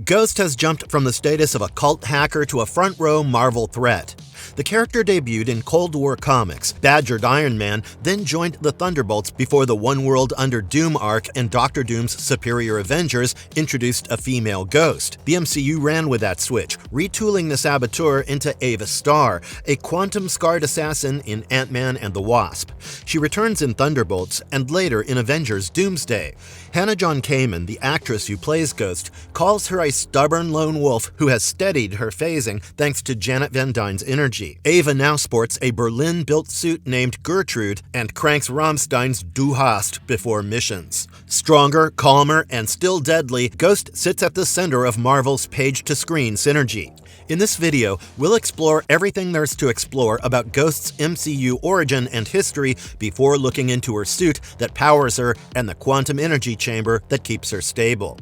Ghost has jumped from the status of a cult hacker to a front-row Marvel threat. The character debuted in Cold War comics. Badgered Iron Man then joined the Thunderbolts before the One World Under Doom arc and Doctor Doom's Superior Avengers introduced a female Ghost. The MCU ran with that switch, retooling the saboteur into Ava Starr, a quantum-scarred assassin in Ant-Man and the Wasp. She returns in Thunderbolts and later in Avengers Doomsday. Hannah John Kamen, the actress who plays Ghost, calls her a stubborn lone wolf who has steadied her phasing thanks to Janet Van Dyne's energy. Ava now sports a Berlin-built suit named Gertrude and cranks Rammstein's Du hast before missions. Stronger, calmer, and still deadly, Ghost sits at the center of Marvel's page-to-screen synergy. In this video, we'll explore everything there's to explore about Ghost's MCU origin and history before looking into her suit that powers her and the quantum energy chamber that keeps her stable.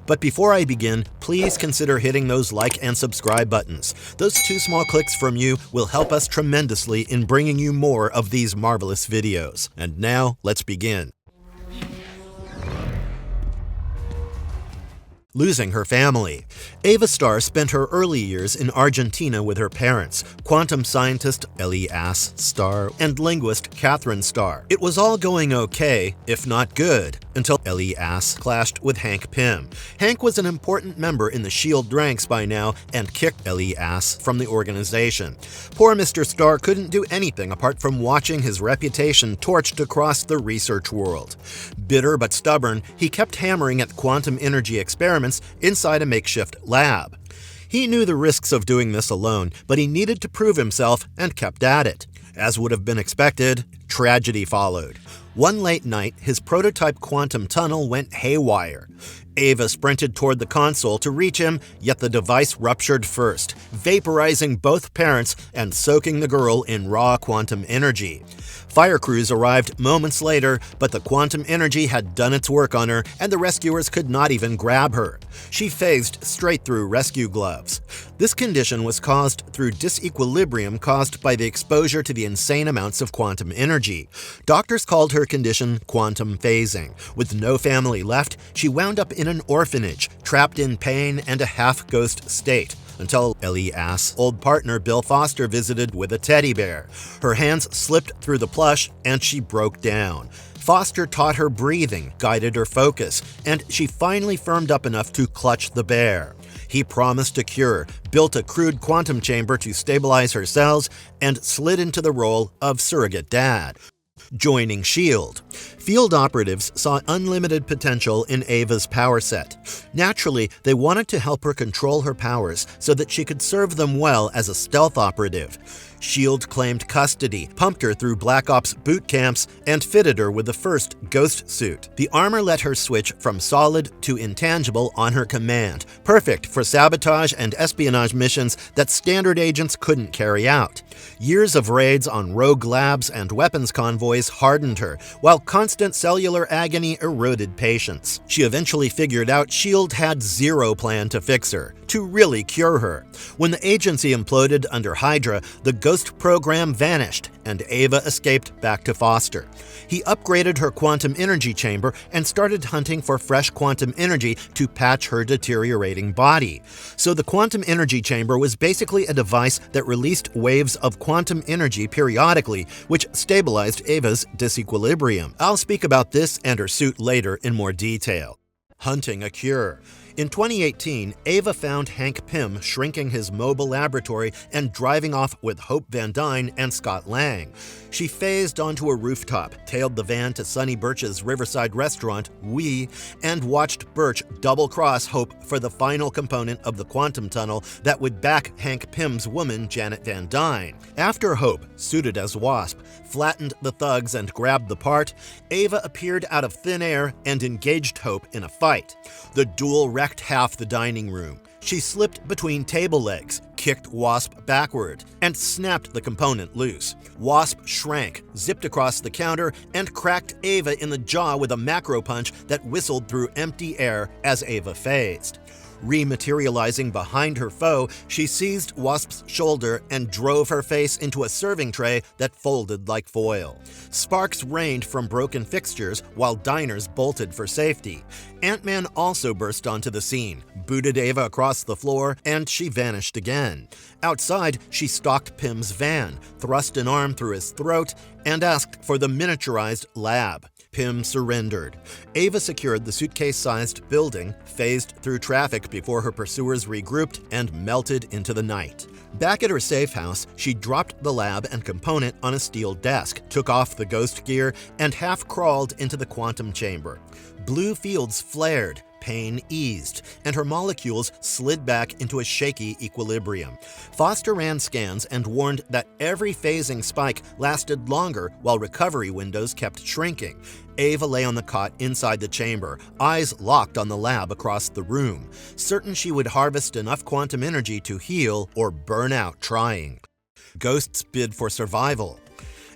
But before I begin, please consider hitting those like and subscribe buttons. Those 2 small clicks from you will help us tremendously in bringing you more of these marvelous videos. And now, let's begin. Losing her family. Ava Starr spent her early years in Argentina with her parents, quantum scientist Elias Starr and linguist Catherine Starr. It was all going okay, if not good, until Elias clashed with Hank Pym. Hank was an important member in the S.H.I.E.L.D. ranks by now and kicked Elias from the organization. Poor Mr. Starr couldn't do anything apart from watching his reputation torched across the research world. Bitter but stubborn, he kept hammering at quantum energy experiments inside a makeshift lab. He knew the risks of doing this alone, but he needed to prove himself and kept at it. As would have been expected, tragedy followed. One late night, his prototype quantum tunnel went haywire. Ava sprinted toward the console to reach him, yet the device ruptured first, vaporizing both parents and soaking the girl in raw quantum energy. Fire crews arrived moments later, but the quantum energy had done its work on her, and the rescuers could not even grab her. She phased straight through rescue gloves. This condition was caused through disequilibrium caused by the exposure to the insane amounts of quantum energy. Doctors called her condition quantum phasing. With no family left, she wound up in an orphanage, trapped in pain and a half-ghost state, until Elias' old partner Bill Foster visited with a teddy bear. Her hands slipped through the plush and she broke down. Foster taught her breathing, guided her focus, and she finally firmed up enough to clutch the bear. He promised a cure, built a crude quantum chamber to stabilize her cells, and slid into the role of surrogate dad. Joining S.H.I.E.L.D. Field operatives saw unlimited potential in Ava's power set. Naturally, they wanted to help her control her powers so that she could serve them well as a stealth operative. S.H.I.E.L.D. claimed custody, pumped her through Black Ops boot camps, and fitted her with the first Ghost suit. The armor let her switch from solid to intangible on her command, perfect for sabotage and espionage missions that standard agents couldn't carry out. Years of raids on rogue labs and weapons convoys hardened her, while constant cellular agony eroded patience. She eventually figured out S.H.I.E.L.D. had zero plan to fix her, to really cure her. When the agency imploded under Hydra, the Ghost program vanished, and Ava escaped back to Foster. He upgraded her quantum energy chamber and started hunting for fresh quantum energy to patch her deteriorating body. So the quantum energy chamber was basically a device that released waves of quantum energy periodically, which stabilized Ava's disequilibrium. I'll speak about this and her suit later in more detail. Hunting a cure. In 2018, Ava found Hank Pym shrinking his mobile laboratory and driving off with Hope Van Dyne and Scott Lang. She phased onto a rooftop, tailed the van to Sonny Birch's riverside restaurant, Oui, and watched Birch double-cross Hope for the final component of the quantum tunnel that would back Hank Pym's woman, Janet Van Dyne. After Hope, suited as Wasp, flattened the thugs and grabbed the part, Ava appeared out of thin air and engaged Hope in a fight. The duel wrecked half the dining room. She slipped between table legs, kicked Wasp backward, and snapped the component loose. Wasp shrank, zipped across the counter, and cracked Ava in the jaw with a macro punch that whistled through empty air as Ava phased. Rematerializing behind her foe, she seized Wasp's shoulder and drove her face into a serving tray that folded like foil. Sparks rained from broken fixtures while diners bolted for safety. Ant-Man also burst onto the scene, booted Ava across the floor, and she vanished again. Outside, she stalked Pym's van, thrust an arm through his throat, and asked for the miniaturized lab. Pym surrendered. Ava secured the suitcase-sized building, phased through traffic before her pursuers regrouped, and melted into the night. Back at her safe house, she dropped the lab and component on a steel desk, took off the ghost gear, and half-crawled into the quantum chamber. Blue fields flared, pain eased, and her molecules slid back into a shaky equilibrium. Foster ran scans and warned that every phasing spike lasted longer while recovery windows kept shrinking. Ava lay on the cot inside the chamber, eyes locked on the lab across the room, certain she would harvest enough quantum energy to heal or burn out trying. Ghosts bid for survival.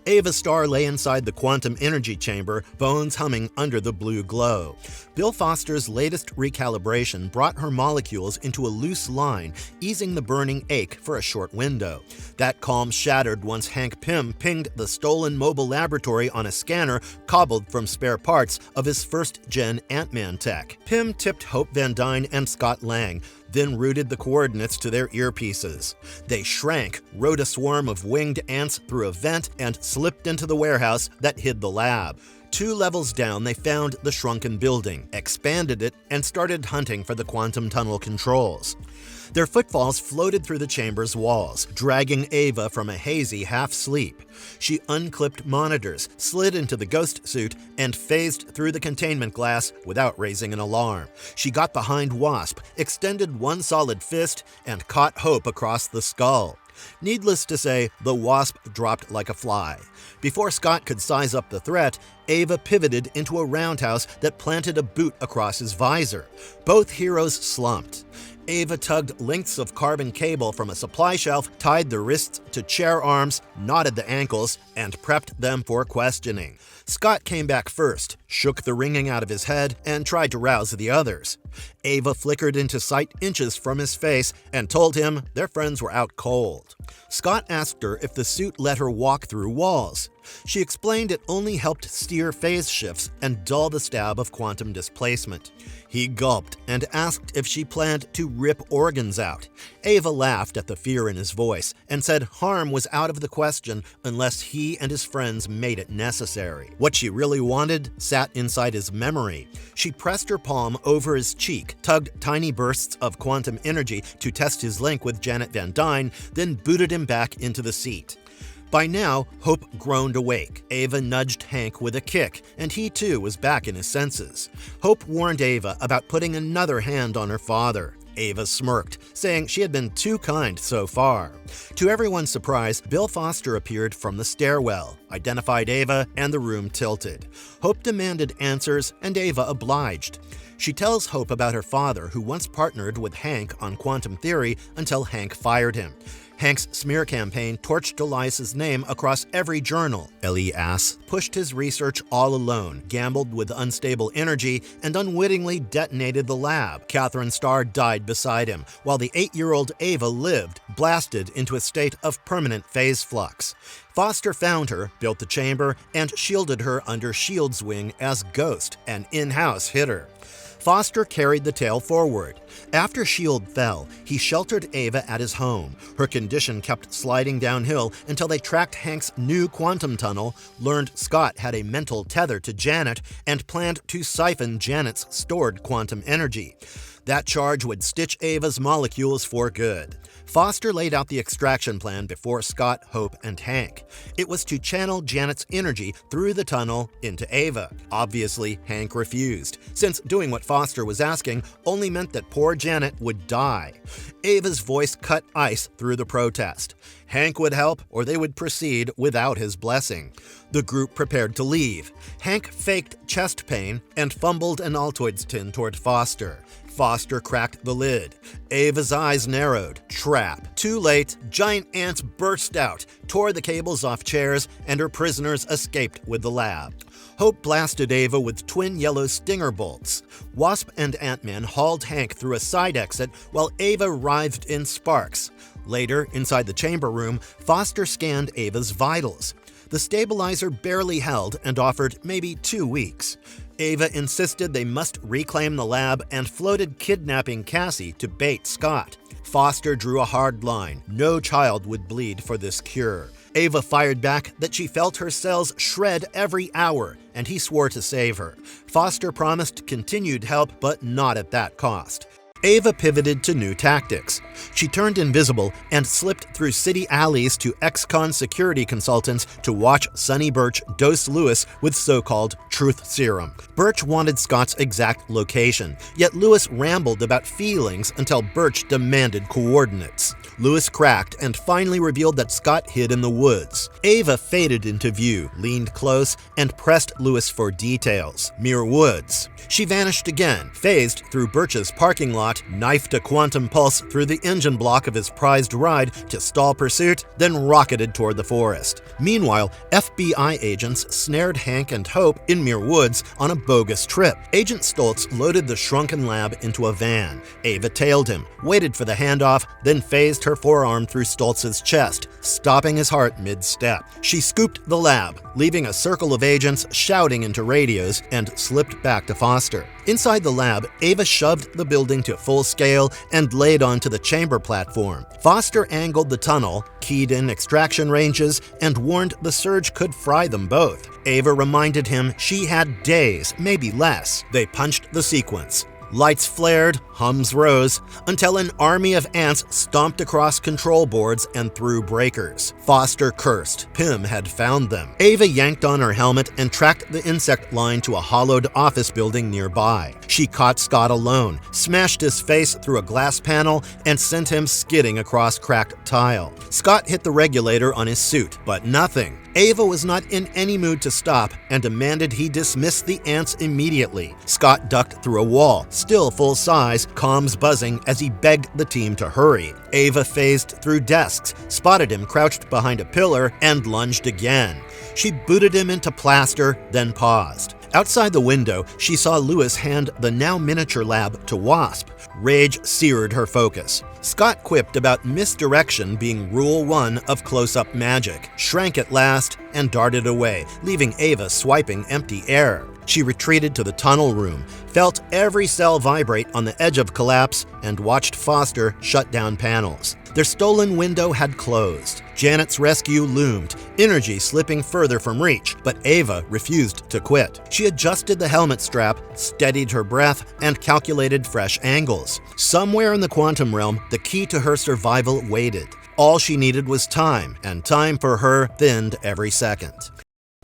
Ava Starr lay inside the quantum energy chamber, bones humming under the blue glow. Bill Foster's latest recalibration brought her molecules into a loose line, easing the burning ache for a short window. That calm shattered once Hank Pym pinged the stolen mobile laboratory on a scanner cobbled from spare parts of his first-gen Ant-Man tech. Pym tipped Hope Van Dyne and Scott Lang, then routed the coordinates to their earpieces. They shrank, rode a swarm of winged ants through a vent, and slipped into the warehouse that hid the lab. 2 levels down, they found the shrunken building, expanded it, and started hunting for the quantum tunnel controls. Their footfalls floated through the chamber's walls, dragging Ava from a hazy half-sleep. She unclipped monitors, slid into the ghost suit, and phased through the containment glass without raising an alarm. She got behind Wasp, extended one solid fist, and caught Hope across the skull. Needless to say, the Wasp dropped like a fly. Before Scott could size up the threat, Ava pivoted into a roundhouse that planted a boot across his visor. Both heroes slumped. Ava tugged lengths of carbon cable from a supply shelf, tied the wrists to chair arms, knotted the ankles, and prepped them for questioning. Scott came back first, shook the ringing out of his head, and tried to rouse the others. Ava flickered into sight inches from his face and told him their friends were out cold. Scott asked her if the suit let her walk through walls. She explained it only helped steer phase shifts and dull the stab of quantum displacement. He gulped and asked if she planned to rip organs out. Ava laughed at the fear in his voice and said harm was out of the question unless he and his friends made it necessary. What she really wanted sat inside his memory. She pressed her palm over his cheek, tugged tiny bursts of quantum energy to test his link with Janet Van Dyne, then booted him back into the seat. By now, Hope groaned awake. Ava nudged Hank with a kick, and he too was back in his senses. Hope warned Ava about putting another hand on her father. Ava smirked, saying she had been too kind so far. To everyone's surprise, Bill Foster appeared from the stairwell, identified Ava, and the room tilted. Hope demanded answers, and Ava obliged. She tells Hope about her father, who once partnered with Hank on quantum theory until Hank fired him. Hank's smear campaign torched Elias's name across every journal. Elias pushed his research all alone, gambled with unstable energy, and unwittingly detonated the lab. Catherine Starr died beside him, while the 8-year-old Ava lived, blasted into a state of permanent phase flux. Foster found her, built the chamber, and shielded her under S.H.I.E.L.D.'s wing as Ghost, an in-house hitter. Foster carried the tale forward. After S.H.I.E.L.D. fell, he sheltered Ava at his home. Her condition kept sliding downhill until they tracked Hank's new quantum tunnel, learned Scott had a mental tether to Janet, and planned to siphon Janet's stored quantum energy. That charge would stitch Ava's molecules for good. Foster laid out the extraction plan before Scott, Hope, and Hank. It was to channel Janet's energy through the tunnel into Ava. Obviously, Hank refused, since doing what Foster was asking only meant that poor Janet would die. Ava's voice cut ice through the protest. Hank would help, or they would proceed without his blessing. The group prepared to leave. Hank faked chest pain and fumbled an Altoids tin toward Foster. Foster cracked the lid. Ava's eyes narrowed. Trap. Too late, giant ants burst out, tore the cables off chairs, and her prisoners escaped with the lab. Hope blasted Ava with twin yellow stinger bolts. Wasp and Ant-Man hauled Hank through a side exit while Ava writhed in sparks. Later, inside the chamber room, Foster scanned Ava's vitals. The stabilizer barely held and offered maybe 2 weeks. Ava insisted they must reclaim the lab and floated kidnapping Cassie to bait Scott. Foster drew a hard line. No child would bleed for this cure. Ava fired back that she felt her cells shred every hour, and he swore to save her. Foster promised continued help, but not at that cost. Ava pivoted to new tactics. She turned invisible and slipped through city alleys to ex-con security consultants to watch Sonny Birch dose Lewis with so-called truth serum. Birch wanted Scott's exact location, yet Lewis rambled about feelings until Birch demanded coordinates. Lewis cracked and finally revealed that Scott hid in the woods. Ava faded into view, leaned close, and pressed Lewis for details. Mere woods. She vanished again, phased through Birch's parking lot, knifed a quantum pulse through the engine block of his prized ride to stall pursuit, then rocketed toward the forest. Meanwhile, FBI agents snared Hank and Hope in Mere Woods on a bogus trip. Agent Stoltz loaded the shrunken lab into a van. Ava tailed him, waited for the handoff, then phased her forearm through Stoltz's chest, stopping his heart mid-step. She scooped the lab, leaving a circle of agents shouting into radios, and slipped back to Foster. Inside the lab, Ava shoved the building to full scale and laid onto the chamber platform. Foster angled the tunnel, keyed in extraction ranges, and warned the surge could fry them both. Ava reminded him she had days, maybe less. They punched the sequence. Lights flared, hums rose, until an army of ants stomped across control boards and through breakers. Foster cursed. Pym had found them. Ava yanked on her helmet and tracked the insect line to a hollowed office building nearby. She caught Scott alone, smashed his face through a glass panel, and sent him skidding across cracked tile. Scott hit the regulator on his suit, but nothing. Ava was not in any mood to stop and demanded he dismiss the ants immediately. Scott ducked through a wall, still full size, comms buzzing as he begged the team to hurry. Ava phased through desks, spotted him crouched behind a pillar, and lunged again. She booted him into plaster, then paused. Outside the window, she saw Lewis hand the now miniature lab to Wasp. Rage seared her focus. Scott quipped about misdirection being rule 1 of close-up magic, shrank at last, and darted away, leaving Ava swiping empty air. She retreated to the tunnel room, felt every cell vibrate on the edge of collapse, and watched Foster shut down panels. Their stolen window had closed. Janet's rescue loomed, energy slipping further from reach, but Ava refused to quit. She adjusted the helmet strap, steadied her breath, and calculated fresh angles. Somewhere in the quantum realm, the key to her survival waited. All she needed was time, and time for her thinned every second.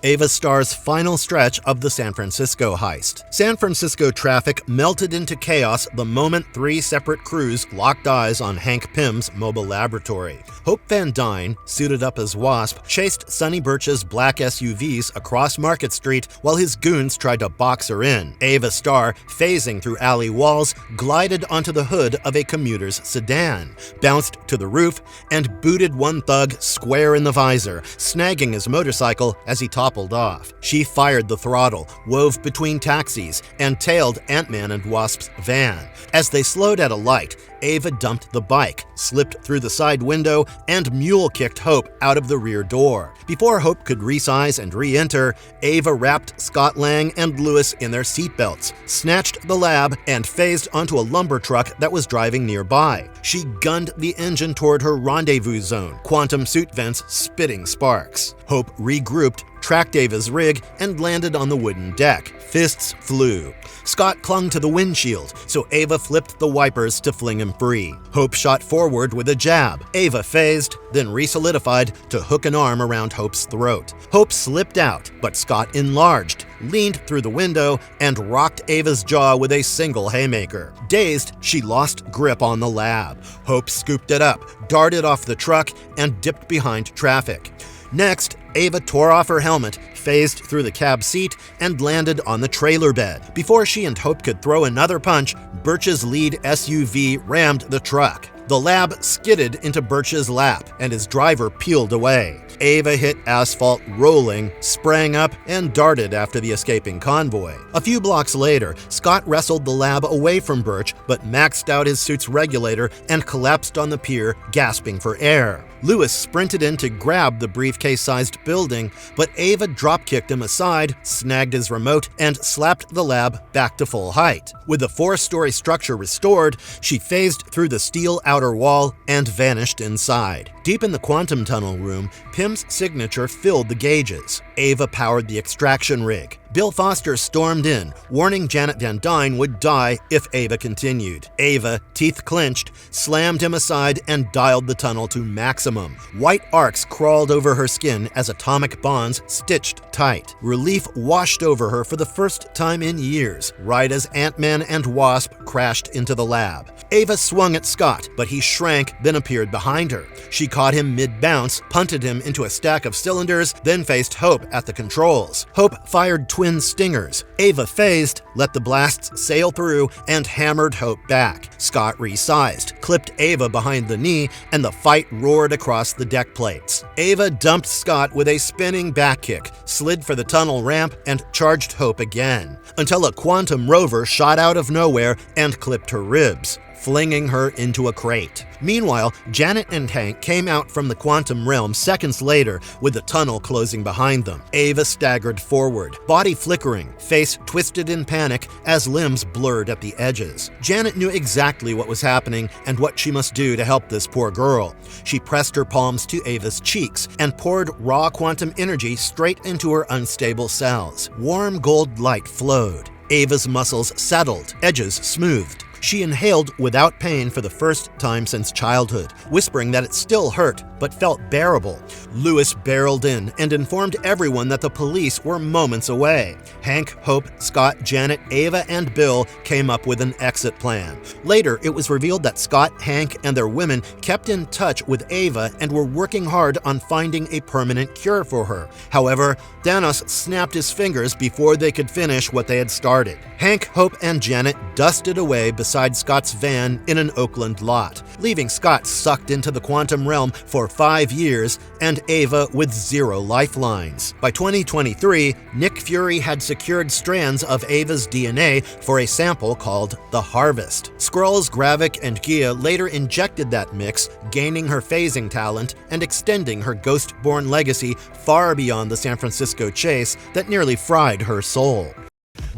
Ava Starr's final stretch of the San Francisco heist. San Francisco traffic melted into chaos the moment 3 separate crews locked eyes on Hank Pym's mobile laboratory. Hope Van Dyne, suited up as Wasp, chased Sonny Birch's black SUVs across Market Street while his goons tried to box her in. Ava Starr, phasing through alley walls, glided onto the hood of a commuter's sedan, bounced to the roof, and booted one thug square in the visor, snagging his motorcycle as he toppled off. She fired the throttle, wove between taxis, and tailed Ant-Man and Wasp's van. As they slowed at a light, Ava dumped the bike, slipped through the side window, and mule-kicked Hope out of the rear door. Before Hope could resize and re-enter, Ava wrapped Scott Lang and Lewis in their seatbelts, snatched the lab, and phased onto a lumber truck that was driving nearby. She gunned the engine toward her rendezvous zone, quantum suit vents spitting sparks. Hope regrouped, tracked Ava's rig, and landed on the wooden deck. Fists flew. Scott clung to the windshield, so Ava flipped the wipers to fling him free. Hope shot forward with a jab. Ava phased, then re-solidified to hook an arm around Hope's throat. Hope slipped out, but Scott enlarged, leaned through the window, and rocked Ava's jaw with a single haymaker. Dazed, she lost grip on the lab. Hope scooped it up, darted off the truck, and dipped behind traffic. Next, Ava tore off her helmet, phased through the cab seat and landed on the trailer bed. Before she and Hope could throw another punch, Birch's lead SUV rammed the truck. The lab skidded into Birch's lap, and his driver peeled away. Ava hit asphalt rolling, sprang up, and darted after the escaping convoy. A few blocks later, Scott wrestled the lab away from Birch, but maxed out his suit's regulator and collapsed on the pier, gasping for air. Lewis sprinted in to grab the briefcase-sized building, but Ava drop-kicked him aside, snagged his remote, and slapped the lab back to full height. With the 4-story structure restored, she phased through the steel outer wall and vanished inside. Deep in the quantum tunnel room, Pym's signature filled the gauges. Ava powered the extraction rig. Bill Foster stormed in, warning Janet Van Dyne would die if Ava continued. Ava, teeth clenched, slammed him aside and dialed the tunnel to maximum. White arcs crawled over her skin as atomic bonds stitched tight. Relief washed over her for the first time in years, right as Ant-Man and Wasp crashed into the lab. Ava swung at Scott, but he shrank, then appeared behind her. She caught him mid-bounce, punted him into a stack of cylinders, then faced Hope at the controls. Hope fired twin stingers. Ava phased, let the blasts sail through, and hammered Hope back. Scott resized, clipped Ava behind the knee, and the fight roared across the deck plates. Ava dumped Scott with a spinning back kick, slid for the tunnel ramp, and charged Hope again, until a quantum rover shot out of nowhere and clipped her ribs, flinging her into a crate. Meanwhile, Janet and Hank came out from the quantum realm seconds later with the tunnel closing behind them. Ava staggered forward, body flickering, face twisted in panic as limbs blurred at the edges. Janet knew exactly what was happening and what she must do to help this poor girl. She pressed her palms to Ava's cheeks and poured raw quantum energy straight into her unstable cells. Warm gold light flowed. Ava's muscles settled, edges smoothed. She inhaled without pain for the first time since childhood, whispering that it still hurt, but felt bearable. Lewis barreled in and informed everyone that the police were moments away. Hank, Hope, Scott, Janet, Ava, and Bill came up with an exit plan. Later, it was revealed that Scott, Hank, and their women kept in touch with Ava and were working hard on finding a permanent cure for her. However, Thanos snapped his fingers before they could finish what they had started. Hank, Hope, and Janet dusted away beside Scott's van in an Oakland lot, leaving Scott sucked into the quantum realm for 5 years and Ava with 0 lifelines. By 2023, Nick Fury had secured strands of Ava's DNA for a sample called the Harvest. Skrulls, Gravik, and Gia later injected that mix, gaining her phasing talent and extending her ghost-born legacy far beyond the San Francisco chase that nearly fried her soul.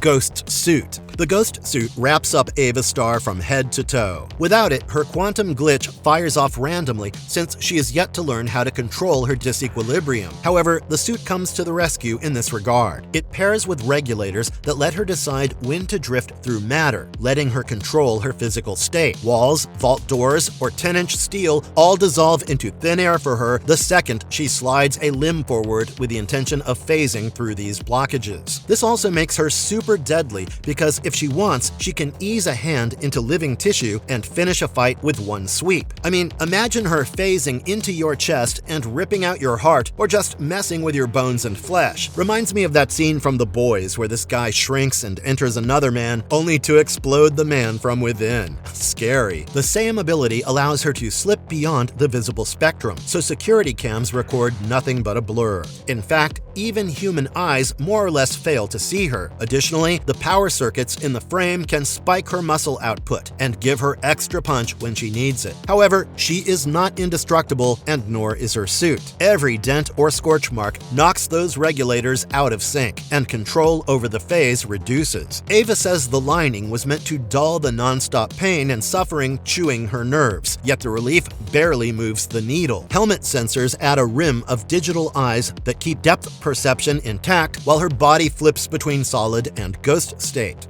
Ghost Suit. The Ghost Suit wraps up Ava Star from head to toe. Without it, her quantum glitch fires off randomly since she is yet to learn how to control her disequilibrium. However, the suit comes to the rescue in this regard. It pairs with regulators that let her decide when to drift through matter, letting her control her physical state. Walls, vault doors, or 10-inch steel all dissolve into thin air for her the second she slides a limb forward with the intention of phasing through these blockages. This also makes her super deadly because if she wants, she can ease a hand into living tissue and finish a fight with one sweep. I mean, imagine her phasing into your chest and ripping out your heart, or just messing with your bones and flesh. Reminds me of that scene from The Boys where this guy shrinks and enters another man only to explode the man from within. Scary. The same ability allows her to slip beyond the visible spectrum, so security cams record nothing but a blur. In fact, even human eyes more or less fail to see her. Additionally, the power circuits in the frame can spike her muscle output and give her extra punch when she needs it. However, she is not indestructible, and nor is her suit. Every dent or scorch mark knocks those regulators out of sync, and control over the phase reduces. Ava says the lining was meant to dull the non-stop pain and suffering chewing her nerves, yet the relief barely moves the needle. Helmet sensors add a rim of digital eyes that keep depth perception intact while her body flips between solid and ghost state.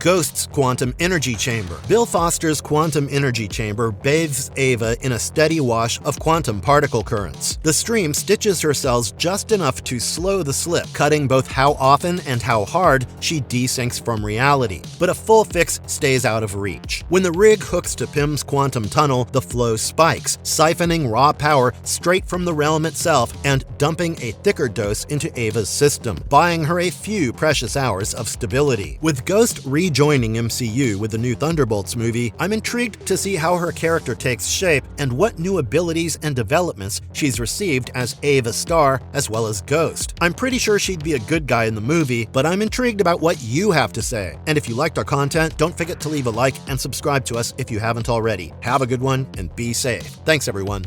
Ghost's quantum energy chamber. Bill Foster's quantum energy chamber bathes Ava in a steady wash of quantum particle currents. The stream stitches her cells just enough to slow the slip, cutting both how often and how hard she desyncs from reality. But a full fix stays out of reach. When the rig hooks to Pym's quantum tunnel, the flow spikes, siphoning raw power straight from the realm itself and dumping a thicker dose into Ava's system, buying her a few precious hours of stability. With Ghost rejoining MCU with the new Thunderbolts movie, I'm intrigued to see how her character takes shape and what new abilities and developments she's received as Ava Starr as well as Ghost. I'm pretty sure she'd be a good guy in the movie, but I'm intrigued about what you have to say. And if you liked our content, don't forget to leave a like and subscribe to us if you haven't already. Have a good one and be safe. Thanks, everyone.